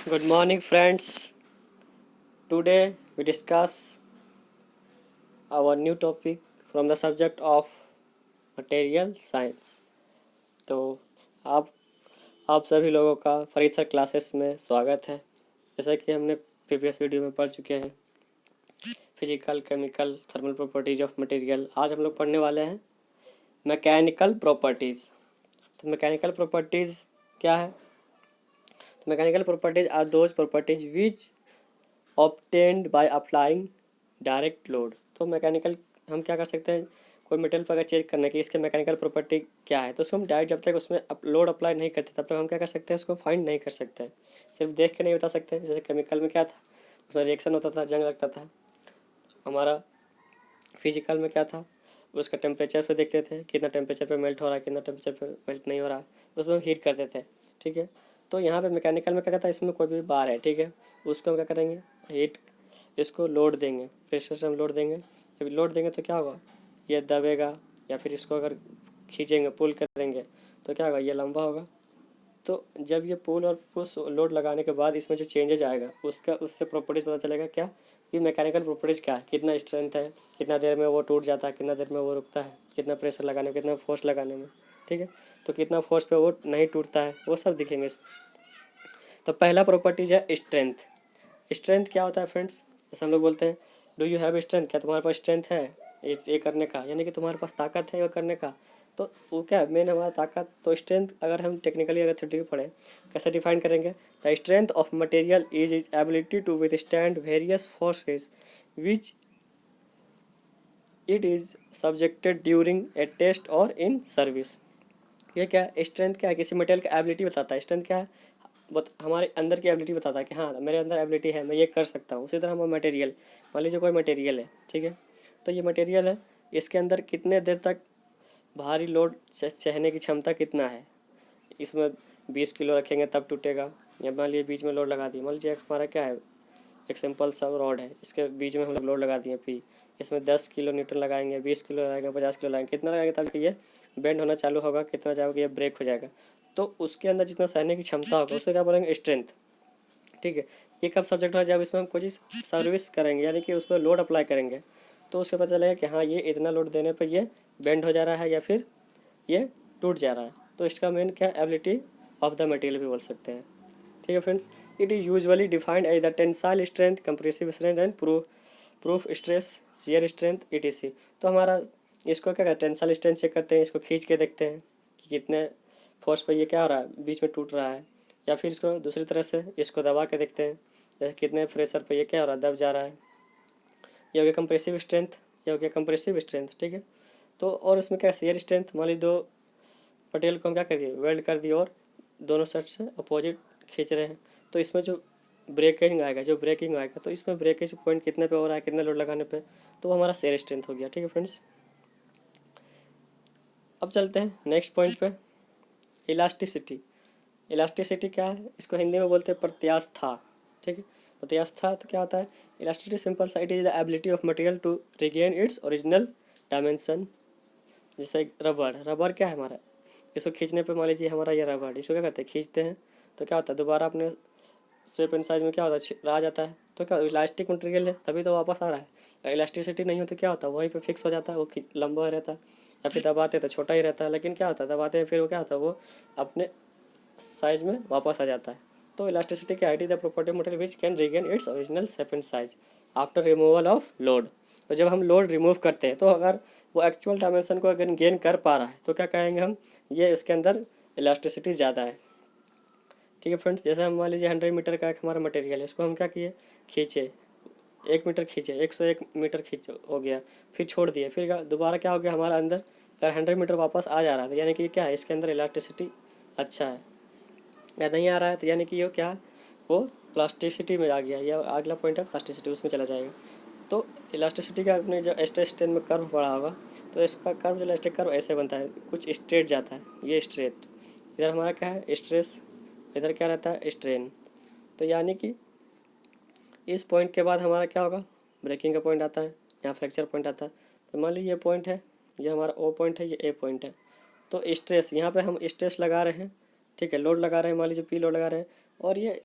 Good morning, friends. Today we discuss our new topic from the subject of material science. तो आप सभी लोगों का फरीसर क्लासेस में स्वागत है। जैसा कि हमने प्रीवियस वीडियो में पढ़ चुके हैं physical, chemical, thermal properties of material. आज हम लोग पढ़ने वाले हैं मैकेनिकल प्रॉपर्टीज़। तो मैकेनिकल प्रॉपर्टीज़ क्या है? Mechanical properties are those properties which obtained by applying direct load. तो मैकेनिकल हम क्या कर सकते हैं, कोई मटेरियल पर अगर चेक करने की इसके मैकेनिकल प्रॉपर्टी क्या है तो उसको हम डायरेक्ट जब तक उसमें लोड अप्लाई नहीं करते तब तक हम क्या कर सकते हैं, उसको फाइंड नहीं कर सकते हैं, सिर्फ देख के नहीं बता सकते। जैसे केमिकल में क्या था, उसमें रिएक्शन होता था, जंग लगता था। हमारा फिजिकल में क्या था, उसका टेम्परेचर पे देखते थे, कितना टेम्परेचर पे मेल्ट हो रहा है, कितना टेम्परेचर पे मेल्ट नहीं हो रहा है, उसमें हम हीट करते थे। ठीक है, तो यहाँ पे मैकेनिकल में क्या कहता है, इसमें कोई भी बार है, ठीक है, उसको हम क्या करेंगे, हीट, इसको लोड देंगे, प्रेशर से हम लोड देंगे। जब लोड देंगे तो क्या होगा, ये दबेगा, या फिर इसको अगर खींचेंगे, पुल करेंगे तो क्या होगा, ये लंबा होगा। तो जब ये पुल और पुश लोड लगाने के बाद इसमें जो चेंजेज आएगा उसका उससे प्रॉपर्टीज पता चलेगा क्या, कि मैकेनिकल प्रॉपर्टीज क्या है, कितना स्ट्रेंथ है, कितना देर में वो टूट जाता है, कितना देर में वो रुकता है, कितना प्रेशर लगाने में, कितना फोर्स लगाने में। ठीक है, तो कितना फोर्स पे वो नहीं टूटता है, वो सब दिखेंगे। तो पहला प्रॉपर्टीज है स्ट्रेंथ। स्ट्रेंथ क्या होता है फ्रेंड्स, जैसे हम लोग बोलते हैं डू यू हैव स्ट्रेंथ, क्या तुम्हारे पास स्ट्रेंथ है ये करने का, यानी कि तुम्हारे पास ताकत है ये करने का। तो वो क्या है, मेन हमारा ताकत। तो स्ट्रेंथ अगर हम टेक्निकली अगर थ्योरी पढ़े कैसे डिफाइन करेंगे, the strength of material is is ability to withstand various forces which it is subjected during a test और इन सर्विस। ये क्या है, स्ट्रेंथ क्या है, किसी मटेरियल का एबिलिटी बताता है। स्ट्रेंथ क्या है, हमारे अंदर की एबिलिटी बताता है कि हाँ मेरे अंदर एबिलिटी है, मैं ये कर सकता हूँ। उसी तरह हम मटेरियल, मान लीजिए कोई मटेरियल है, ठीक है, तो ये मटेरियल है, इसके अंदर कितने देर तक भारी लोड सहने की क्षमता कितना है। इसमें 20 किलो रखेंगे तब टूटेगा, या मान लीजिए बीच में लोड लगा दिए, मान लीजिए हमारा क्या है, एक सिंपल सा रॉड है, इसके बीच में हम लोड लगा दिए पी, इसमें 10 किलो न्यूटन लगाएंगे, 20 किलो लगाएंगे, 50 किलो लगाएंगे, कितना लगाएंगे तब कि ये बेंड होना चालू होगा, कितना चाहोगे ये ब्रेक हो जाएगा। तो उसके अंदर जितना सहने की क्षमता होगा उसको क्या बोलेंगे, स्ट्रेंथ। ठीक है, ये कब सब्जेक्ट होगा, जब इसमें हम कोई चीज़ सर्विस करेंगे, यानी कि उस पर लोड अप्लाई करेंगे, तो उससे पता चलेगा कि हाँ ये इतना लोड देने पर ये बेंड हो जा रहा है या फिर ये टूट जा रहा है। तो इसका मेन क्या एबिलिटी ऑफ द मटेरियल भी बोल सकते हैं। ठीक है friends, it is usually defined as the tensile strength, compressive strength and proof stress, shear strength, etc। तो हमारा इसको क्या कहते हैं, टेंसाइल स्ट्रेंथ चेक करते हैं, इसको खींच के देखते हैं कि कितने फोर्स पर ये क्या हो रहा है, बीच में टूट रहा है। या फिर इसको दूसरी तरह से इसको दबा के देखते हैं, जैसे कितने प्रेशर पर ये क्या हो रहा है, दब जा रहा है। ये हो गया कंप्रेसिव स्ट्रेंथ, ये हो गया कंप्रेसिव स्ट्रेंथ। ठीक है, तो और उसमें क्या शियर स्ट्रेंथ, मान लीजिए दो मटेरियल को हम क्या कर दिए, वेल्ड कर दिए और दोनों साइड से अपोजिट खींच रहे हैं, तो इसमें जो ब्रेकिंग आएगा, तो इसमें ब्रेकेज पॉइंट कितने पे हो रहा है, कितने लोड लगाने पे, तो वो हमारा शेयर स्ट्रेंथ हो गया। ठीक है फ्रेंड्स, अब चलते हैं नेक्स्ट पॉइंट पे, इलास्टिसिटी। इलास्टिसिटी क्या है, इसको हिंदी में बोलते हैं प्रत्यास्था। ठीक है, प्रत्यास्था तो क्या होता है, इलास्टिसिटी सिंपल सा, it is the ability of material to regain its original dimension. जैसे रबर क्या है हमारा, इसको खींचने पे मान लीजिए हमारा ये रबर, इसको क्या करते हैं, खींचते हैं तो क्या होता है, दोबारा अपने शेप एंड साइज में क्या होता है, आ जाता है। तो क्या इलास्टिक मटेरियल है तभी तो वापस आ रहा है। इलास्टिसिटी नहीं होती क्या होता है, वहीं पे फिक्स हो जाता है, वो लंबा रहता है, या फिर दबाते तो छोटा ही रहता है। लेकिन क्या होता है, दबाते हैं फिर वो क्या होता है, वो अपने साइज में वापस आ जाता है। तो इलास्टिसिटी क्या है, the property material which can regain its original shape and size after removal of load. तो जब हम लोड रिमूव करते हैं तो अगर वो एक्चुअल डायमेंशन को अगर गेन कर पा रहा है तो क्या कहेंगे हम, ये इसके अंदर इलास्टिसिटी ज़्यादा है। ठीक है फ्रेंड्स, जैसे हम मान लीजिए 100 मीटर का एक हमारा मटेरियल है, इसको हम क्या किए, खींचे 1 मीटर, खींचे 101 मीटर खींच हो गया, फिर छोड़ दिए, फिर दोबारा क्या हो गया हमारा अंदर, अगर 100 मीटर वापस आ जा रहा है यानी कि क्या है, इसके अंदर इलास्टिसिटी अच्छा है। या नहीं आ रहा है तो यानी कि ये क्या है, वो प्लास्टिसिटी में आ गया, या अगला पॉइंट है प्लास्टिसिटी, उसमें चला जाएगा। तो इलास्टिसिटी का अपने जो स्ट्रेस स्ट्रेन में कर्व पड़ा होगा, तो इसका कर्व जो इलास्टिक कर्व ऐसे बनता है, कुछ स्ट्रेट जाता है, ये स्ट्रेट, इधर हमारा क्या है स्ट्रेस, इधर क्या रहता है स्ट्रेन। तो यानी कि इस पॉइंट के बाद हमारा क्या होगा, ब्रेकिंग का पॉइंट आता है, यहाँ फ्रैक्चर पॉइंट आता है। तो मान लीजिए ये पॉइंट है, ये हमारा ओ पॉइंट है, ये ए पॉइंट है। तो स्ट्रेस यहाँ पे हम स्ट्रेस लगा रहे हैं, ठीक है, लोड लगा रहे हैं, मान लीजिए पी लोड लगा रहे हैं, और ये